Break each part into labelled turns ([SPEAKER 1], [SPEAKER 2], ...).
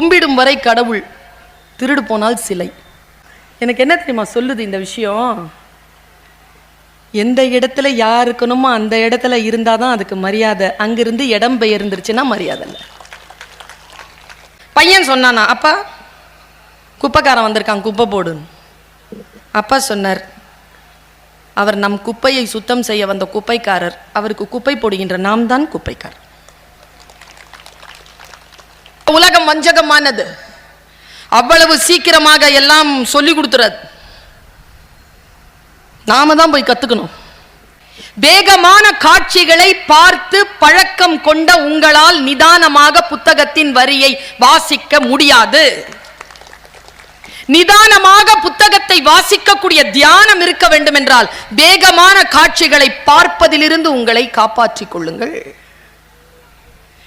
[SPEAKER 1] கும்பிடும் வரை கடவுள், திருடு போனால் சிலை. எனக்கு என்ன தெரியுமா சொல்லுது இந்த விஷயம்? எந்த இடத்துல யார் இருக்கணுமோ அந்த இடத்துல இருந்தாதான் அதுக்கு மரியாதை. அங்கிருந்து இடம் பெயர்ந்துருச்சுன்னா மரியாதை இல்லை. பையன் சொன்னானா, அப்பா குப்பைக்காரன் வந்திருக்கான், குப்பை போடுன்னு. அப்பா சொன்னார், அவர் நம் குப்பையை சுத்தம் செய்ய வந்த குப்பைக்காரர், அவருக்கு குப்பை போடுகின்ற நாம் தான் குப்பைக்காரர். உலகம் வஞ்சகமானது, அவ்வளவு சீக்கிரமாக எல்லாம் சொல்லி கொடுத்துறது. நாம தான் போய் கத்துக்கணும். வேகமான காட்சிகளை பார்த்து பழக்கம் கொண்ட உங்களால் நிதானமாக புத்தகத்தின் வரியை வாசிக்க முடியாது. நிதானமாக புத்தகத்தை வாசிக்கக்கூடிய தியானம் இருக்க வேண்டும் என்றால் வேகமான காட்சிகளை பார்ப்பதிலிருந்து உங்களை காப்பாற்றிக் கொள்ளுங்கள்.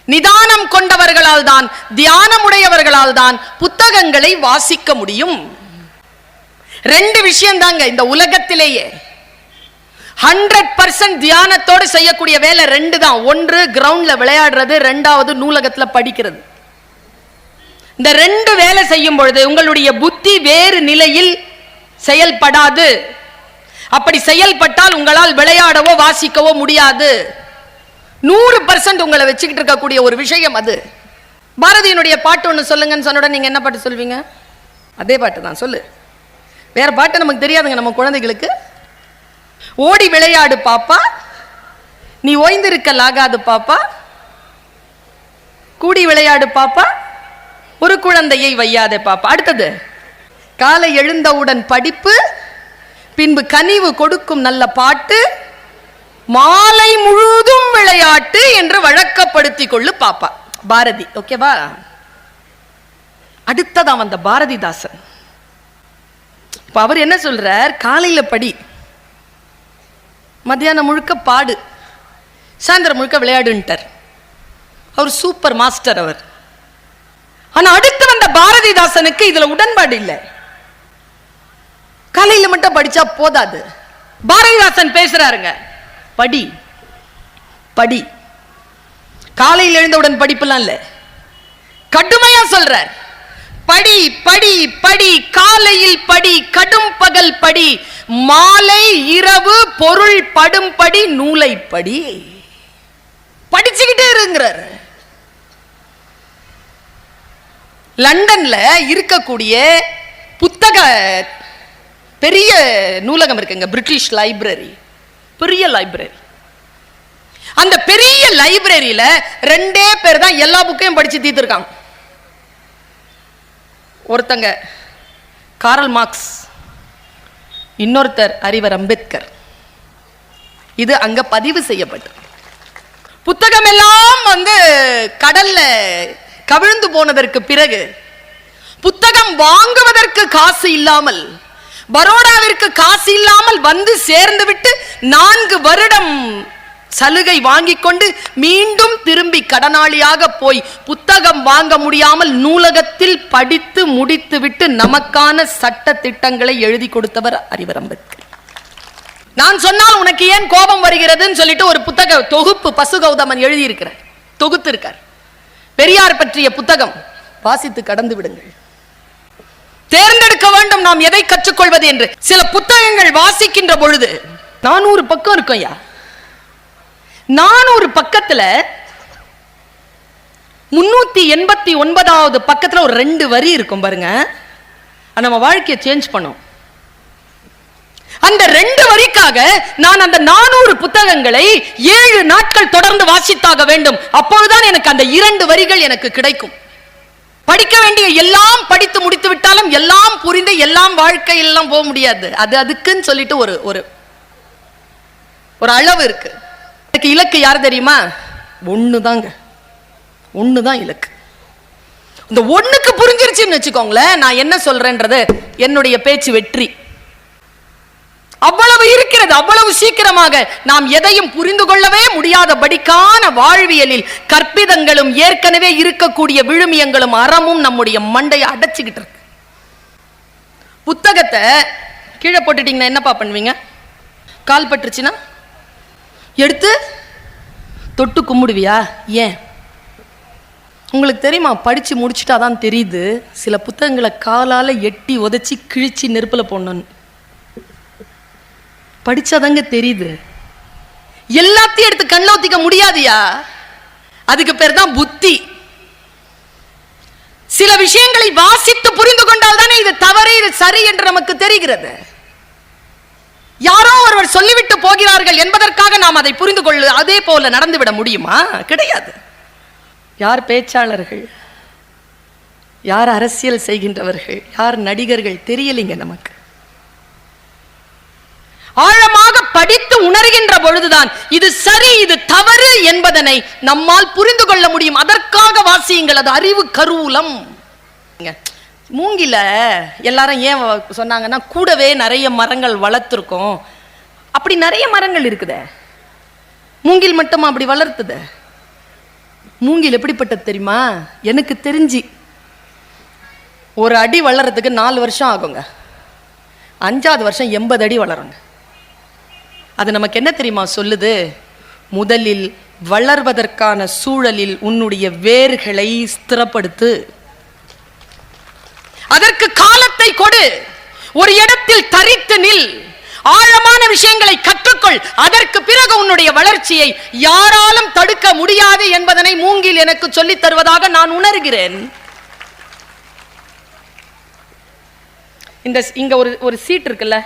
[SPEAKER 1] நிதானம் கொண்டவர்களால் தான், தியானமுடையவர்களால் தான் புத்தகங்களை வாசிக்க முடியும். ரெண்டு விஷயம் தாங்க இந்த உலகத்திலேயே 100% தியானத்தோடு செய்யக்கூடிய வேலை ரெண்டு தான். ஒன்று கிரவுண்ட்ல விளையாடுறது, ரெண்டாவது நூலகத்துல படிக்கிறது. இந்த ரெண்டு வேலை செய்யும் பொழுது உங்களுடைய புத்தி வேறு நிலையில் செயல்படாது. அப்படி செயல்பட்டால் உங்களால் விளையாடவோ வாசிக்கவோ முடியாது. 100% உங்களை வச்சுக்கிட்டு இருக்கக்கூடிய ஒரு விஷயம் அது. பாரதியினுடைய பாட்டு ஒன்று சொல்லுங்கன்னு சொன்ன நீங்க என்ன பாட்டு சொல்வீங்க? அதே பாட்டு தான். சொல்லு. வேற பாட்டு நமக்கு தெரியாதுங்க நம்ம குழந்தைகளுக்கு. ஓடி விளையாடு பாப்பா, நீ ஓய்ந்திருக்கலாகாது பாப்பா, கூடி விளையாடு பாப்பா, ஒரு குழந்தையை வையாதே பாப்பா. அடுத்தது, காலை எழுந்தவுடன் படிப்பு, பின்பு கனிவு கொடுக்கும் நல்ல பாட்டு, மாலை முழுதும் விளையாட்டு என்று வழக்கப்படுத்திக் கொள்ளு பாப்பா. பாரதி. ஓகேவா? அடுத்ததான் வந்த பாரதிதாசன். அவர் என்ன சொல்றார்? காலையில படி, மத்தியானம் முழுக்க பாடு, சாயந்தரம் முழுக்க விளையாடுன்ட்டார். அவர் சூப்பர் மாஸ்டர் அவர். ஆனா அடுத்து வந்த பாரதிதாசனுக்கு இதுல உடன்பாடு இல்லை. காலையில மட்டும் படிச்சா போதாது. பாரதிதாசன் பேசுறாருங்க, படி படி. காலையில் எழுந்தவுடன் படிப்புலாம் இல்ல, கடுமையா சொல்றார். படி படி படி, காலையில் படி, கடும் பகல் படி, மாலை இரவு பொருள் படும் படி, நூலை படி. படிச்சுக்கிட்டே இருங்கிறார். லண்டன்ல இருக்கக்கூடிய புத்தக பெரிய நூலகம் இருக்குங்க, பிரிட்டிஷ் லைப்ரரி, பெரிய லைப்ரரி. அந்த பெரிய லைப்ரரியில 2 பேர் தான் எல்லா புக்கையும் படிச்சு தீர்த்திருக்காங்க. ஒருத்தங்க காரல் மார்க்ஸ், இன்னொருத்தர் அறிவர் அம்பேத்கர். இது அங்க பதிவு செய்யப்பட்டு புத்தகம் எல்லாம் கடல்ல கவிழ்ந்து போனதற்கு பிறகு புத்தகம் வாங்குவதற்கு காசு இல்லாமல், பரோடாவிற்கு காசு இல்லாமல் வந்து சேர்ந்து விட்டு 4 வருடம் சலுகை வாங்கிக் கொண்டு மீண்டும் திரும்பி கடனாளியாக போய் புத்தகம் வாங்க முடியாமல் நூலகத்தில் படித்து முடித்து விட்டு நமக்கான சட்ட திட்டங்களை எழுதி கொடுத்தவர் அறிவர் அம்பேத்கர். நான் சொன்னால் உனக்கு ஏன் கோபம் வருகிறதுன்னு சொல்லிட்டு ஒரு புத்தக தொகுப்பு பசுகௌதமன் எழுதியிருக்கிறார், தொகுத்து இருக்கார். பெரியார் பற்றிய புத்தகம் வாசித்து கடந்து விடுங்கள். தேர்ந்தெடுக்க வேண்டும் நாம் எதை கற்றுக்கொள்வது என்று. சில புத்தகங்கள் வாசிக்கின்ற பொழுது 400 பக்கம் இருக்கும். 400 பக்கத்துல 389வது பக்கத்துல ஒரு 2 வரி இருக்கும் பாருங்க. நம்ம வாழ்க்கையை சேஞ்ச் பண்ணும். அந்த 2 வரிக்காக நான் அந்த 400 புத்தகங்களை 7 நாட்கள் தொடர்ந்து வாசித்தாக வேண்டும். அப்பொழுதுதான் எனக்கு அந்த 2 வரிகள் எனக்கு கிடைக்கும். படிக்க வேண்டிய எல்லாம் படித்து முடித்து விட்டாலும் எல்லாம் புரிந்து எல்லாம் வாழ்க்கையெல்லாம் போக முடியாது. அது அதுக்குன்னு சொல்லிட்டு ஒரு அளவு இருக்கு. இலக்கு யார் தெரியுமா? ஒண்ணுதாங்க, ஒண்ணுதான் இலக்கு. இந்த ஒண்ணுக்கு புரிஞ்சிருச்சுன்னு வச்சுக்கோங்களேன், நான் என்ன சொல்றேன்றது என்னுடைய பேச்சு வெற்றி. அவ்வளவு இருக்கிறது. அவ்வளவு சீக்கிரமாக நாம் எதையும் புரிந்து கொள்ளவே முடியாதபடிக்கான வாழ்வியலில் கற்பிதங்களும் ஏற்கனவே இருக்கக்கூடிய விழுமியங்களும் அறமும் நம்முடைய மண்டையை அடைச்சுக்கிட்டு இருக்கு. புத்தகத்தை கீழே போட்டுட்டீங்கன்னா என்னப்பா பண்ணுவீங்க? கால் பட்டுருச்சுன்னா எடுத்து தொட்டு கும்பிடுவியா? ஏன்? உங்களுக்கு தெரியுமா, படிச்சு முடிச்சுட்டாதான் தெரியுது சில புத்தகங்களை காலால எட்டி உதைச்சி கிழிச்சு நெருப்புல போடணும்னு. படிச்சாதாங்க தெரியுது. எல்லாத்தையும் எடுத்து கண்ணில் ஊத்திக்க முடியாதியா, அதுக்கு பேர் தான் புத்தி. சில விஷயங்களை வாசித்து புரிந்து கொண்டால் தானே இது தவறு இது சரி என்று நமக்கு தெரிகிறது. யாரோ ஒருவர் சொல்லிவிட்டு போகிறார்கள் என்பதற்காக நாம் அதை புரிந்து கொள்ள அதே போல நடந்துவிட முடியுமா? கிடையாது. யார் பேச்சாளர்கள், யார் அரசியல் செய்கின்றவர்கள், யார் நடிகர்கள் தெரியலைங்க நமக்கு. ஆழமாக படித்து உணர்கின்ற பொழுதுதான் இது சரி இது தவறு என்பதனை நம்மால் புரிந்து கொள்ள முடியும். அதற்காக வாசியுங்கள், அது அறிவு கருவூலம். மூங்கில எல்லாரும் ஏன் சொன்னாங்கன்னா, கூடவே நிறைய மரங்கள் வளர்த்துருக்கோம். அப்படி நிறைய மரங்கள் இருக்குதே, மூங்கில் மட்டுமா அப்படி வளர்த்துது? மூங்கில் எப்படிப்பட்டது தெரியுமா? எனக்கு தெரிஞ்சு ஒரு அடி வளர்றதுக்கு 4 வருஷம் ஆகுங்க. 5வது வருஷம் 80 அடி வளருங்க. அது நமக்கு என்ன தெரியுமா சொல்லுது? முதலில் வளர்வதற்கான சூழலில் உன்னுடைய வேர்களை ஸ்திரப்படுத்து, அதற்கு காலத்தை கொடு, ஒரு இடத்தில் தரித்து நில், ஆழமான விஷயங்களை கற்றுக்கொள். அதற்கு பிறகு உன்னுடைய வளர்ச்சியை யாராலும் தடுக்க முடியாது என்பதனை மூங்கில் எனக்கு சொல்லித் தருவதாக நான் உணர்கிறேன். இங்க ஒரு சீட் இருக்குல்ல,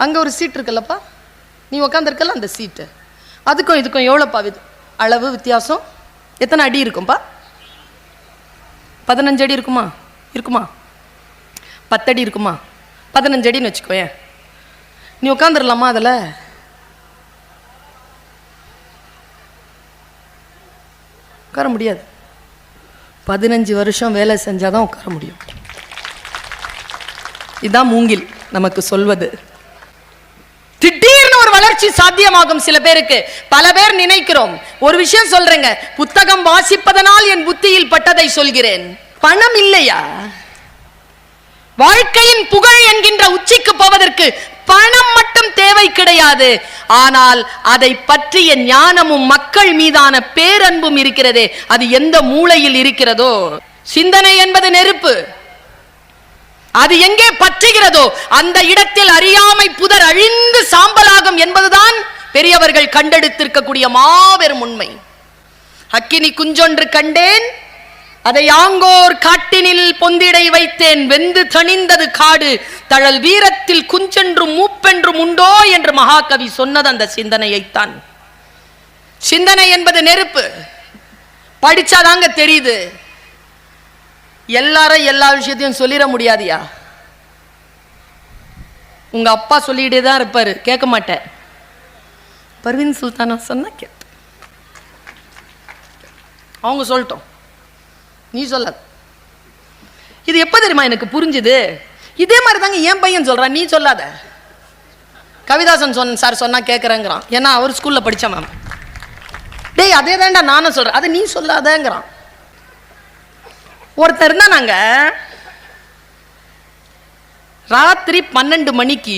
[SPEAKER 1] அங்க ஒரு சீட் இருக்குல்லப்பா, நீ உட்காந்துருக்கல அந்த சீட்டு, அதுக்கும் இதுக்கும் எவ்வளோப்பா அளவு வித்தியாசம்? எத்தனை அடி இருக்கும்பா? 15 அடி இருக்குமா? 10 அடி இருக்குமா? 15 அடின்னு வச்சுக்கோயேன். நீ உட்காந்துடலாமா? அதில் உட்கார முடியாது. 15 வருஷம் வேலை செஞ்சாதான் உட்கார முடியும். இதுதான் மூங்கில் நமக்கு சொல்வது. திடீர்னு ஒரு வளர்ச்சி சாத்தியமாகும் சில பேருக்கு. பல பேர் நினைக்கிறோம், ஒரு விஷயம் சொல்றேங்க, புத்தகம் வாசிப்பதனால் என் புத்தியில் பட்டதை சொல்கிறேன். பணம் இல்லையா? வாழ்க்கையின் புகழ் என்கின்ற உச்சிக்கு போவதற்கு பணம் மட்டும் தேவை கிடையாது. ஆனால் அதை பற்றிய ஞானமும் மக்கள் மீதான பேரன்பும் இருக்கிறதே, அது எந்த மூலையில் இருக்கிறதோ. சிந்தனை என்பது நெருப்பு, அது எங்கே பற்றுகிறதோ அந்த இடத்தில் அறியாமை புதர் அழிந்து சாம்பலாகும் என்பதுதான் பெரியவர்கள் கண்டெடுத்திருக்கக்கூடிய மாபெரும் உண்மை. அக்கினி குஞ்சொன்று கண்டேன், அதை ஆங்கோர் காட்டினில் பொந்திடை வைத்தேன், வெந்து தணிந்தது காடு, தழல் வீரத்தில் குஞ்சென்றும் மூப்பென்றும் உண்டோ என்று மகாகவி சொன்னது அந்த சிந்தனையைத்தான். சிந்தனை என்பது நெருப்பு, படிச்சாதாங்க தெரியுது. எல்லாரும் எல்லா விஷயத்தையும் சொல்லிட முடியாதியா. உங்க அப்பா சொல்லிட்டே தான் இருப்பாரு, கேட்க மாட்டேன். பர்வீன் சுல்தானா சொன்னா கேட்டு, அவங்க சொல்லட்டும், நீ சொல்லாத. இது எப்ப தெரியுமா எனக்கு புரிஞ்சுது? இதே மாதிரி தாங்க என் பையன் சொல்றான், நீ சொல்லாத. கவிதாசன் சார் சொன்னா கேட்கறேங்கிறான், ஏன்னா அவர் ஸ்கூல்ல படிச்ச மேம். டேய் அதே தான்டா நானும் சொல்றேன், அதை நீ சொல்லாதங்கிறான். ஒருத்தர் இருந்தா, நாங்க ராத்திரி 12 மணிக்கு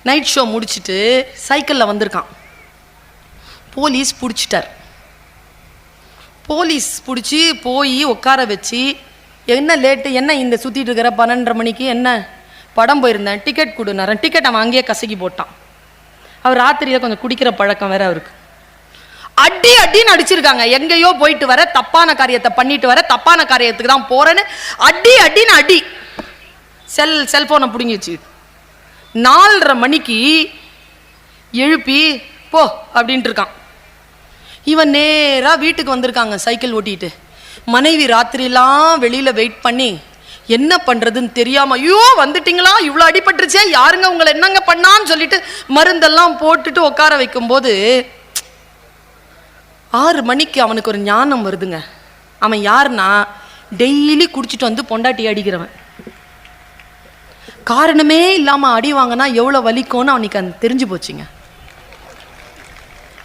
[SPEAKER 1] நைட் ஷோ முடிச்சுட்டு சைக்கிள்ல வந்திருக்கான். போலீஸ் பிடிச்சிட்டார். போலீஸ் பிடிச்சி போய் உட்கார வச்சு, என்ன லேட்டு, என்ன இந்த சுத்திட்டு இருக்கிற 12:30 மணிக்கு, என்ன படம் போயிருந்தேன், டிக்கெட் கொடுனாரன். டிக்கெட் அவன் அங்கேயே கசக்கி போட்டான். அவர் ராத்திரியில கொஞ்சம் குடிக்கிற பழக்கம் வேற அவருக்கு. அடி அடின்னு அடிச்சிருக்காங்க. எங்கேயோ போயிட்டு வர, தப்பான காரியத்தை பண்ணிட்டு வர, தப்பான காரியத்துக்கு தான் போறேன்னு அடி அடின்னு அடி. செல்போனை பிடுங்கி வச்சு 4:30 மணிக்கு எழுப்பி போ அப்படின்ட்டு இருக்கான். இவன் நேரா வீட்டுக்கு வந்திருக்காங்க சைக்கிள் ஓட்டிட்டு. மனைவி ராத்திரிலாம் வெளியில வெயிட் பண்ணி என்ன பண்றதுன்னு தெரியாம, ஐயோ வந்துட்டீங்களா, இவ்வளோ அடிபட்டுருச்சே, யாருங்க உங்களை என்னங்க பண்ணான்னு சொல்லிட்டு மருந்தெல்லாம் போட்டுட்டு உட்கார வைக்கும் போது 6 மணிக்கு அவனுக்கு ஒரு ஞானம் வருதுங்க. அவன் யாருன்னா, டெய்லி குடிச்சிட்டு வந்து பொண்டாட்டி அடிக்கிறவன். காரணமே இல்லாம அடி வாங்கினா எவ்வளவு வலிக்கும்னு அவனுக்கு அந்த தெரிஞ்சு போச்சுங்க.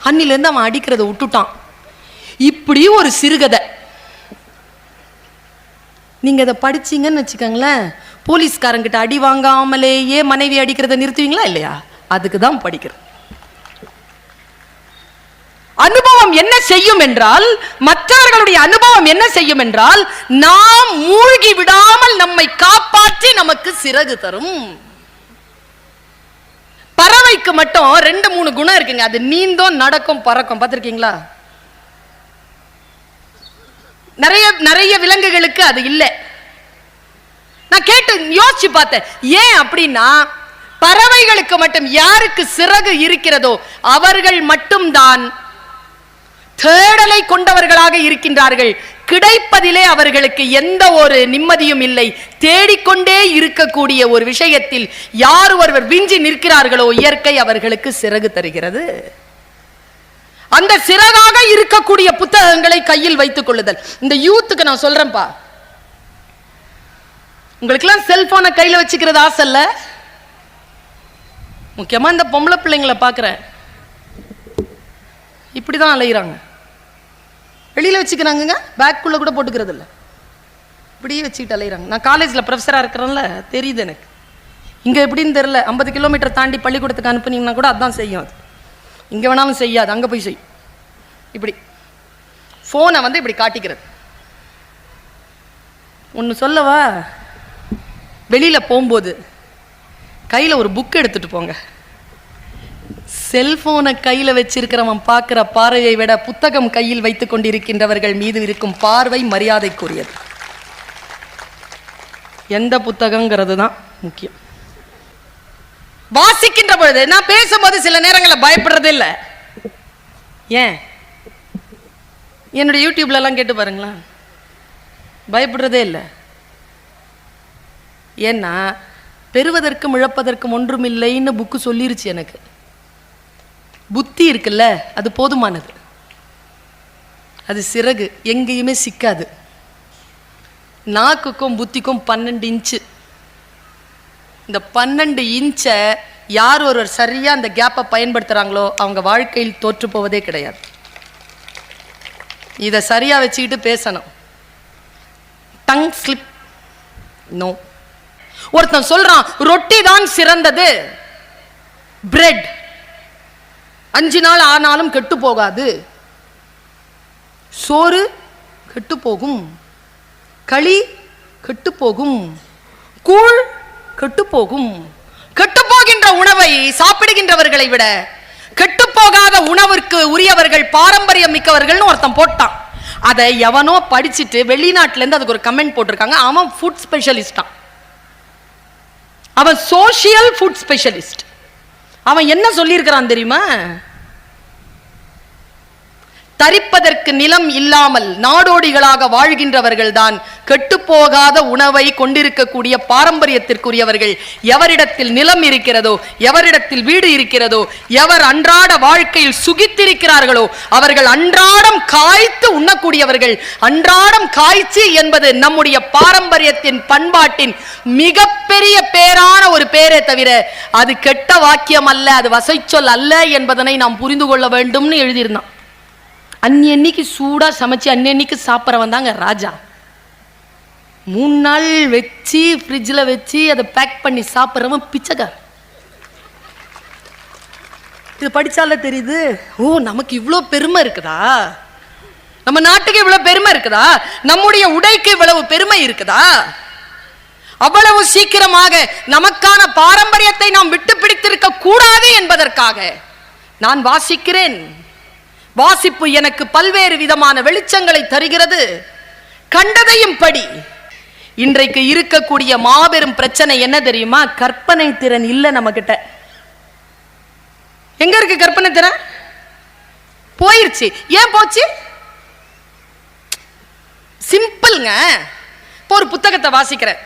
[SPEAKER 1] அன்னிலேருந்து அவன் அடிக்கிறத விட்டுட்டான். இப்படி ஒரு சிறுகதை நீங்க இதை படிச்சீங்கன்னு வச்சுக்கோங்களேன், போலீஸ்காரங்கிட்ட அடி வாங்காமலேயே மனைவி அடிக்கிறத நிறுத்துவீங்களா இல்லையா? அதுக்கு தான் படிக்கிறேன். அனுபவம் என்ன செய்யும் என்றால், மற்றவர்களுடைய அனுபவம் என்ன செய்யும் என்றால், நாம் மூழ்கி விடாமல் நம்மை காப்பாற்றி நமக்கு சிறகு தரும். பறவைக்கு மட்டும் 2-3 குணம் இருக்குங்க. அது நீந்தும், நடக்கும், பறக்கும். பார்த்திருக்கீங்களா? நிறைய விலங்குகளுக்கு அது இல்லை. நான் கேட்டு யோசிச்சு பார்த்தேன், ஏன் அப்படின்னா, பறவைகளுக்கு மட்டும் யாருக்கு சிறகு இருக்கிறதோ அவர்கள் மட்டும்தான் தேடலை கொண்டவர்களாக இருக்கின்றார்கள். கிடைப்பதிலே அவர்களுக்கு எந்த ஒரு நிம்மதியும் இல்லை. தேடிக்கொண்டே இருக்கக்கூடிய ஒரு விஷயத்தில் யார் ஒருவர் விஞ்சி நிற்கிறார்களோ இயற்கை அவர்களுக்கு சிறகு தருகிறது. அந்த சிறகாக இருக்கக்கூடிய புத்தகங்களை கையில் வைத்துக் கொள்ளுதல். இந்த யூத்துக்கு நான் சொல்றேன்பா, உங்களுக்கெல்லாம் செல்போனை கையில வச்சுக்கிறது ஆசை இல்ல? முக்கியமா இந்த பொம்பளை பிள்ளைங்களை பார்க்கிறேன், இப்படிதான் அலையிறாங்க. வெளியில வச்சுக்கிறாங்க, பேக்குள்ள கூட போட்டுக்கிறது இல்லை, இப்படியே வச்சுக்கிட்டு அலையிறாங்க. நான் காலேஜ்ல ப்ரொஃபஸரா இருக்கிறேன்ல, தெரியுது எனக்கு. இங்க எப்படின்னு தெரியல, 50 கிலோமீட்டர் தாண்டி பள்ளிக்கூடத்துக்கு அனுப்புனீங்கன்னா கூட அதான் செய்யும். அது இங்க வேணாலும் செய்யாது, அங்க போய் செய்யும். இப்படி போனை வந்து இப்படி காட்டிக்கிறது. ஒன்னு சொல்லவா, வெளியில போகும்போது கையில ஒரு புக் எடுத்துட்டு போங்க. செல்போனை கையில வச்சிருக்கிறவன் பார்க்கிற பார்வையை விட புத்தகம் கையில் வைத்துக் கொண்டிருக்கின்றவர்கள் மீது இருக்கும் பார்வை மரியாதைக்குரியது. எந்த புத்தகங்கிறது தான் முக்கியம். வாசிக்கின்ற பொழுது நான் பேசும்போது சில நேரங்களில் பயப்படுறதே இல்லை. ஏன்? என்னுடைய யூடியூப்ல எல்லாம் கேட்டு பாருங்களா, பயப்படுறதே இல்லை. ஏன்னா பெறுவதற்கும் இழப்பதற்கும் ஒன்றுமில்லைன்னு புக்கு சொல்லிருச்சு எனக்கு. புத்தி இருக்குல்ல, அது போதுமானது. அது சிறகு, எங்கேயுமே சிக்காது. நாக்குக்கும் புத்திக்கும் 12 இன்ச்சு. இந்த 12 இன்ச்சை யார் ஒருவர் சரியா அந்த கேப்பை பயன்படுத்துறாங்களோ அவங்க வாழ்க்கையில் தோற்று போவதே கிடையாது. இதை சரியா வச்சுக்கிட்டு பேசணும். Tongue slip no. ஒருத்தன் சொல்றான் ரொட்டி தான் சிறந்தது, பிரெட் 5 நாள் ஆனாலும் கெட்டு போகாது, சோறு கெட்டு போகும், களி கெட்டு போகும், கூழ் கெட்டு போகும். கெட்டு போகின்ற உணவை சாப்பிடுகின்றவர்களை விட கெட்டு போகாத உணவிற்கு உரியவர்கள் பாரம்பரியம் மிக்கவர்கள் ஒருத்தன் போட்டான். அதை எவனோ படிச்சுட்டு வெளிநாட்டுல இருந்து அதுக்கு ஒரு கமெண்ட் போட்டிருக்காங்க. அவன் ஃபுட் ஸ்பெஷலிஸ்டான், அவன் சோசியல் ஃபுட் ஸ்பெஷலிஸ்ட். அவன் என்ன சொல்லியிருக்கிறான் தெரியுமா? தரிப்பதற்கு நிலம் இல்லாமல் நாடோடிகளாக வாழ்கின்றவர்கள் தான் கெட்டுப்போகாத உணவை கொண்டிருக்கக்கூடிய பாரம்பரியத்திற்குரியவர்கள். எவரிடத்தில் நிலம் இருக்கிறதோ, எவரிடத்தில் வீடு இருக்கிறதோ, எவர் அன்றாட வாழ்க்கையில் சுகித்திருக்கிறார்களோ அவர்கள் அன்றாடம் காய்த்து உண்ணக்கூடியவர்கள். அன்றாடம் காய்ச்சி என்பது நம்முடைய பாரம்பரியத்தின் பண்பாட்டின் மிகப்பெரிய பேரான ஒரு பேரே தவிர அது கெட்ட வாக்கியம் அல்ல, அது வசைச்சொல் அல்ல என்பதனை நாம் புரிந்து கொள்ள வேண்டும்னு எழுதியிருந்தான். அன்னைக்கு சூடா சமைச்சு அன்னைக்கு சாப்பிட்றவன் தாங்க ராஜா. 3 நாள் வச்சு ஃப்ரிட்ஜில் வச்சு அதை பேக் பண்ணி சாப்பிட்றவன் பிச்சைக்கார். இது படிச்சாலே தெரியுது, ஓ நமக்கு இவ்வளோ பெருமை இருக்குதா, நம்ம நாட்டுக்கு இவ்வளவு பெருமை இருக்குதா, நம்முடைய உடைக்கு இவ்வளவு பெருமை இருக்குதா. அவ்வளவு சீக்கிரமாக நமக்கான பாரம்பரியத்தை நாம் விட்டு பிடித்திருக்க கூடாது என்பதற்காக நான் வாசிக்கிறேன். வாசிப்பு எனக்கு பல்வேறு விதமான வெளிச்சங்களை தருகிறது. கண்டதையும் படி. இன்றைக்கு இருக்கக்கூடிய மாபெரும் பிரச்சனை என்ன தெரியுமா? கற்பனை திறன் இல்ல நம்ம கிட்ட. எங்க இருக்கு கற்பனை திறன்? போயிருச்சு. ஏன் போச்சு? சிம்பிள்ங்க. இப்போ ஒரு புத்தகத்தை வாசிக்கிறேன்.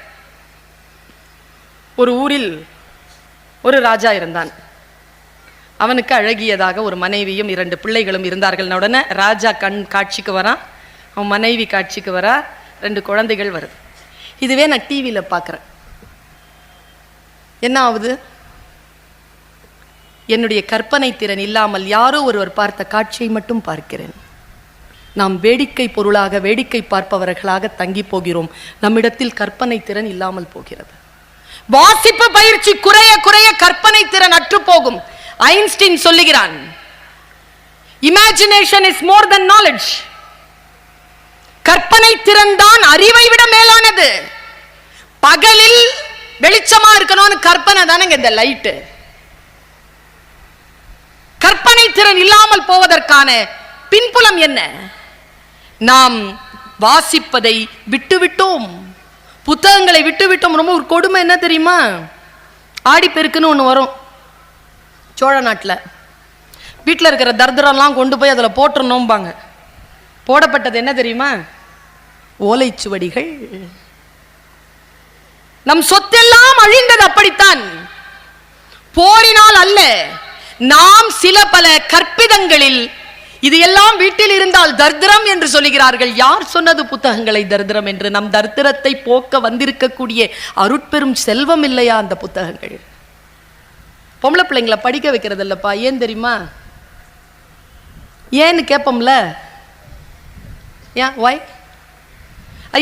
[SPEAKER 1] ஒரு ஊரில் ஒரு ராஜா இருந்தான். அவனுக்கு அழகியதாக ஒரு மனைவியும் 2 பிள்ளைகளும் இருந்தார்கள். உடனே ராஜா காட்சிக்கு வரான், அவன் மனைவி காட்சிக்கு வரா, 2 குழந்தைகள் வருது. இதுவே நான் டிவியில் பார்க்குறேன். என்ன ஆகுது? என்னுடைய கற்பனை திறன் இல்லாமல் யாரோ ஒருவர் பார்த்த காட்சியை மட்டும் பார்க்கிறேன். நாம் வேடிக்கை பொருளாக வேடிக்கை பார்ப்பவர்களாக தங்கி போகிறோம். நம்மிடத்தில் கற்பனை திறன் இல்லாமல் போகிறது. வாசிப்பு பயிற்சி குறைய குறைய கற்பனை திறன் அற்று போகும். ஐன்ஸ்டீன் சொல்லுகிறான், Imagination is more than knowledge. கற்பனை திறன்தான் அறிவை விட மேலானது. பகலில் வெளிச்சமா இருக்கணும்னு கற்பனை தானங்க இந்த லைட்டு. கற்பனை திறன் இல்லாமல் போவதற்கான பின்புலம் என்ன? நாம் வாசிப்பதை விட்டுவிட்டோம், புத்தகங்களை விட்டுவிட்டோம். ரொம்ப ஒரு கொடுமை என்ன தெரியுமா? ஆடிப்பெருக்குன்னு ஒன்று வரும் சோழ நாட்டில். வீட்டில் இருக்கிற தர்தரெல்லாம் கொண்டு போய் அதில் போட்டுறணும்பாங்க. போடப்பட்டது என்ன தெரியுமா? ஓலைச்சுவடிகள். நம் சொத்தெல்லாம் அழிந்தது அப்படித்தான். போரினால் அல்ல, நாம் சில பல கற்பிதங்களில் இது எல்லாம் வீட்டில் இருந்தால் தர்திரம் என்று சொல்லுகிறார்கள். யார் சொன்னது புத்தகங்களை தர்திரம் என்று? நம் தர்திரத்தை போக்க வந்திருக்கக்கூடிய அருட்பெரும் செல்வம் இல்லையா அந்த புத்தகங்கள்? பொம்பளை பிள்ளைங்களை படிக்க வைக்கிறது இல்லப்பா. ஏன் தெரியுமா? ஏன்னு கேட்போம்ல. ஏன் வாய்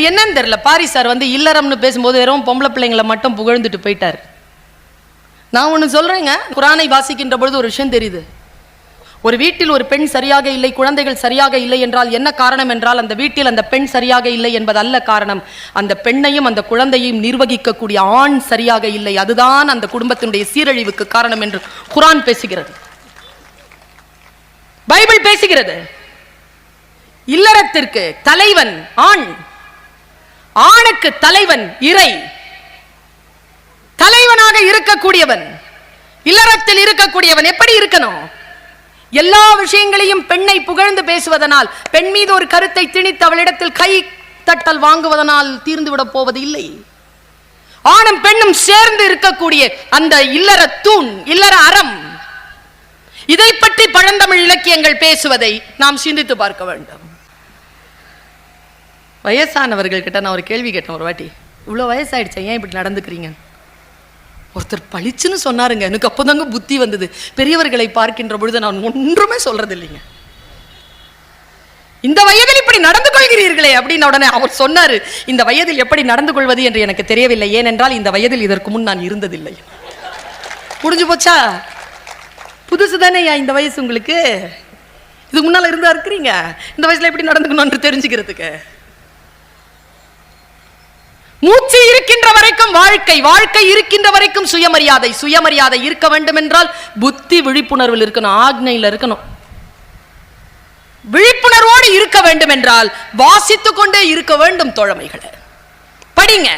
[SPEAKER 1] என்னன்னு தெரியல. பாரி சார் வந்து இல்லறம்னு பேசும்போது வெறும் பொம்பளை பிள்ளைங்களை மட்டும் புகழ்ந்துட்டு போயிட்டார். நான் ஒன்று சொல்றேங்க, குரானை வாசிக்கின்ற பொழுது ஒரு விஷயம் தெரியுது. ஒரு வீட்டில் ஒரு பெண் சரியாக இல்லை, குழந்தைகள் சரியாக இல்லை என்றால் என்ன காரணம் என்றால், அந்த வீட்டில் அந்த பெண் சரியாக இல்லை என்பது அல்ல காரணம். அந்த பெண்ணையும் அந்த குழந்தையும் நிர்வகிக்கக்கூடிய ஆண் சரியாக இல்லை, அதுதான் அந்த குடும்பத்தினுடைய சீரழிவுக்கு காரணம் என்று குரான் பேசுகிறது, பைபிள் பேசுகிறது. இல்லறத்திற்கு தலைவன் ஆண், ஆணுக்கு தலைவன் இறை. தலைவனாக இருக்கக்கூடியவன், இல்லறத்தில் இருக்கக்கூடியவன் எப்படி இருக்கணும்? எல்லா விஷயங்களையும் பெண்ணை புகழ்ந்து பேசுவதனால், பெண் மீது ஒரு கருத்தை திணித்து அவளிடத்தில் கை தட்டல் வாங்குவதனால் தீர்ந்துவிட போவது இல்லை. ஆணும் பெண்ணும் சேர்ந்து இருக்கக்கூடிய அந்த இல்லற தூண், இல்லற அறம், இதை பற்றி பழந்தமிழ் இலக்கியங்கள் பேசுவதை நாம் சிந்தித்து பார்க்க வேண்டும். வயசானவர்கள் கிட்ட நான் ஒரு கேள்வி கேட்டேன் ஒரு வாட்டி. இவ்வளோ வயசாயிடுச்சா, ஏன் இப்படி நடந்துக்கிறீங்க? ஒருத்தர் பளிச்சுன்னு சொன்னாருங்க. எனக்கு அப்போதாங்க புத்தி வந்தது. பெரியவர்களை பார்க்கின்ற பொழுது நான் ஒன்றுமே சொல்றது இல்லைங்க. இந்த வயதில் இப்படி நடந்து கொள்கிறீர்களே அப்படின்னு உடனே அவர் சொன்னாரு, இந்த வயதில் எப்படி நடந்து கொள்வது என்று எனக்கு தெரியவில்லை, ஏனென்றால் இந்த வயதில் இதற்கு முன் நான் இருந்ததில்லை. முடிஞ்சு போச்சா? புதுசு தானேயா இந்த வயசு உங்களுக்கு? இதுக்கு முன்னால இருந்தா இருக்கிறீங்க. இந்த வயசுல எப்படி நடந்துக்கணும் தெரிஞ்சுக்கிறதுக்கு. மூச்சு இருக்கின்ற வரைக்கும் வாழ்க்கை, வாழ்க்கை இருக்கின்ற வரைக்கும் சுயமரியாதை, சுயமரியாதை இருக்க வேண்டும் என்றால் புத்தி விழிப்புணர்வில் இருக்கணும், ஆக்ஞையில் இருக்கணும். விழிப்புணர்வோடு இருக்க வேண்டும் என்றால் வாசித்துக் கொண்டே இருக்க வேண்டும். தோழமைகளை படிங்க.